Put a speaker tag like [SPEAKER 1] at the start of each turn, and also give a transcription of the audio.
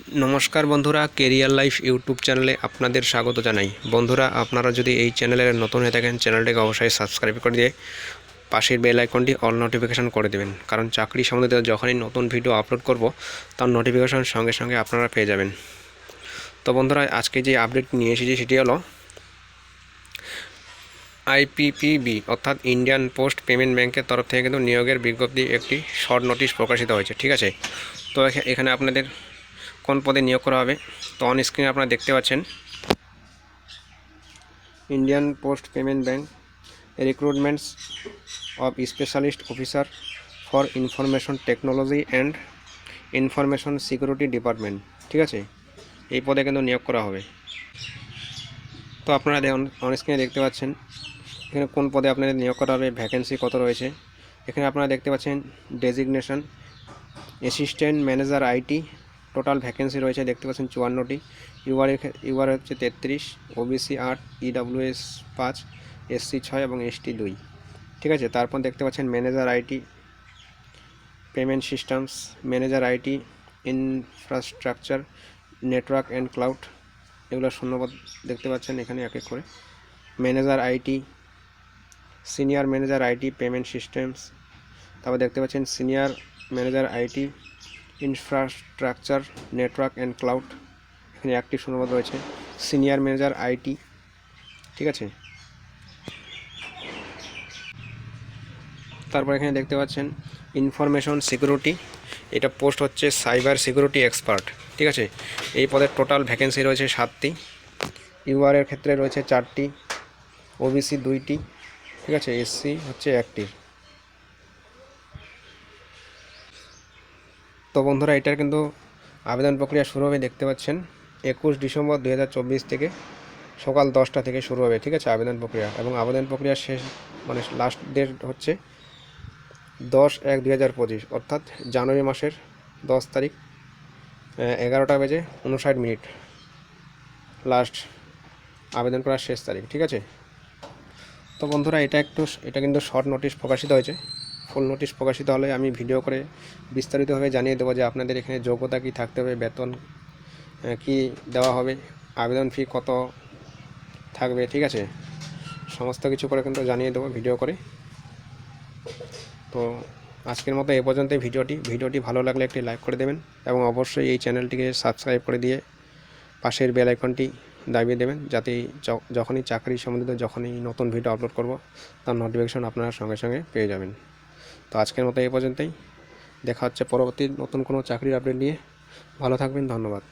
[SPEAKER 1] নমস্কার বন্ধুরা, career life YouTube চ্যানেলে আপনাদের স্বাগত জানাই। বন্ধুরা, আপনারা যদি এই চ্যানেলের নতুন হয়ে থাকেন, চ্যানেলটিকে অবশ্যই সাবস্ক্রাইব করে দিয়ে পাশের বেল আইকনটি অল নোটিফিকেশান করে দেবেন, কারণ চাকরি সম্বন্ধিত যখনই নতুন ভিডিও আপলোড করব তার নোটিফিকেশান সঙ্গে সঙ্গে আপনারা পেয়ে যাবেন। তো বন্ধুরা, আজকে যে আপডেট নিয়ে এসেছি সেটি হলো আইপিপিবি অর্থাৎ ইন্ডিয়ান পোস্ট পেমেন্ট ব্যাংকের তরফ থেকে কিন্তু নিয়োগের বিজ্ঞপ্তি একটি শর্ট নোটিশ প্রকাশিত হয়েছে। ঠিক আছে, তো এখানে আপনাদের কোন পদে নিয়োগ করা হবে, তো অন স্ক্রিনে আপনারা দেখতে পাচ্ছেন Indian post payment bank recruitments of specialist officer for information technology and information security department. ঠিক আছে, এই পদে কিন্তু নিয়োগ করা হবে। তো আপনারা অন স্ক্রিনে দেখতে পাচ্ছেন এখানে কোন পদে আপনাদের নিয়োগ করা হবে, ভ্যাকেন্সি কত রয়েছে। এখানে আপনারা দেখতে পাচ্ছেন designation assistant manager IT, total vacancy রয়েছে দেখতে পাচ্ছেন 54টি। ইউআর হচ্ছে 33, ওবিসি 8, ইডাব্লিউএস 5, এসসি 6 এবং এসটি 2। ঠিক আছে, তারপর দেখতে পাচ্ছেন manager IT payment systems, manager IT infrastructure network and cloud, এগুলো শূন্যপদ দেখতে পাচ্ছেন এখানে এক এক করে। Manager IT, senior manager IT payment systems, তারপর দেখতে পাচ্ছেন senior manager IT infrastructure network and cloud, এখানে একটি শূন্যপদ রয়েছে। সিনিয়র ম্যানেজার আইটি, ঠিক আছে। তারপর এখানে দেখতে পাচ্ছেন ইনফরমেশন সিকিউরিটি, এটা পোস্ট হচ্ছে সাইবার সিকিউরিটি এক্সপার্ট। ঠিক আছে, এই পদের টোটাল ভ্যাকেন্সি রয়েছে 7টি। ইউআরের ক্ষেত্রে রয়েছে 4টি, ওবিসি 2টি, ঠিক আছে, এসসি হচ্ছে 1টি। তো বন্ধুরা, এটার কিন্তু আবেদন প্রক্রিয়া শুরু হবে দেখতে পাচ্ছেন 21 ডিসেম্বর 2024 থেকে সকাল 10টা থেকে শুরু হবে। ঠিক আছে, আবেদন প্রক্রিয়া, এবং আবেদন প্রক্রিয়া শেষ লাস্ট ডেট হচ্ছে 10/1/2025 অর্থাৎ জানুয়ারি মাসের 10 তারিখ 11টা বেজে 59 মিনিট লাস্ট আবেদন করার শেষ তারিখ। ঠিক আছে, তো বন্ধুরা, এটা কিন্তু শর্ট নোটিশ প্রকাশিত হয়েছে। ফুল নোটিশ প্রকাশিত হলে আমি ভিডিও করে বিস্তারিতভাবে জানিয়ে দেবো যে আপনাদের এখানে যোগ্যতা কী থাকতে হবে, বেতন কি দেওয়া হবে, আবেদন ফি কত থাকবে। ঠিক আছে, সমস্ত কিছু করে কিন্তু জানিয়ে দেবো ভিডিও করে। তো আজকের মতো এ পর্যন্তই ভিডিওটি ভালো লাগলে একটি লাইক করে দেবেন, এবং অবশ্যই এই চ্যানেলটিকে সাবস্ক্রাইব করে দিয়ে পাশের বেল আইকনটি দাবিয়ে দেবেন, যাতে যখনই চাকরি সম্বন্ধিত যখনই নতুন ভিডিও আপলোড করব তার নোটিফিকেশন আপনারা সঙ্গে সঙ্গে পেয়ে যাবেন। তো আজকের মতো এই পর্যন্তই, দেখা হচ্ছে পরবর্তী নতুন কোনো চাকরির আপডেট নিয়ে। ভালো থাকবেন, ধন্যবাদ।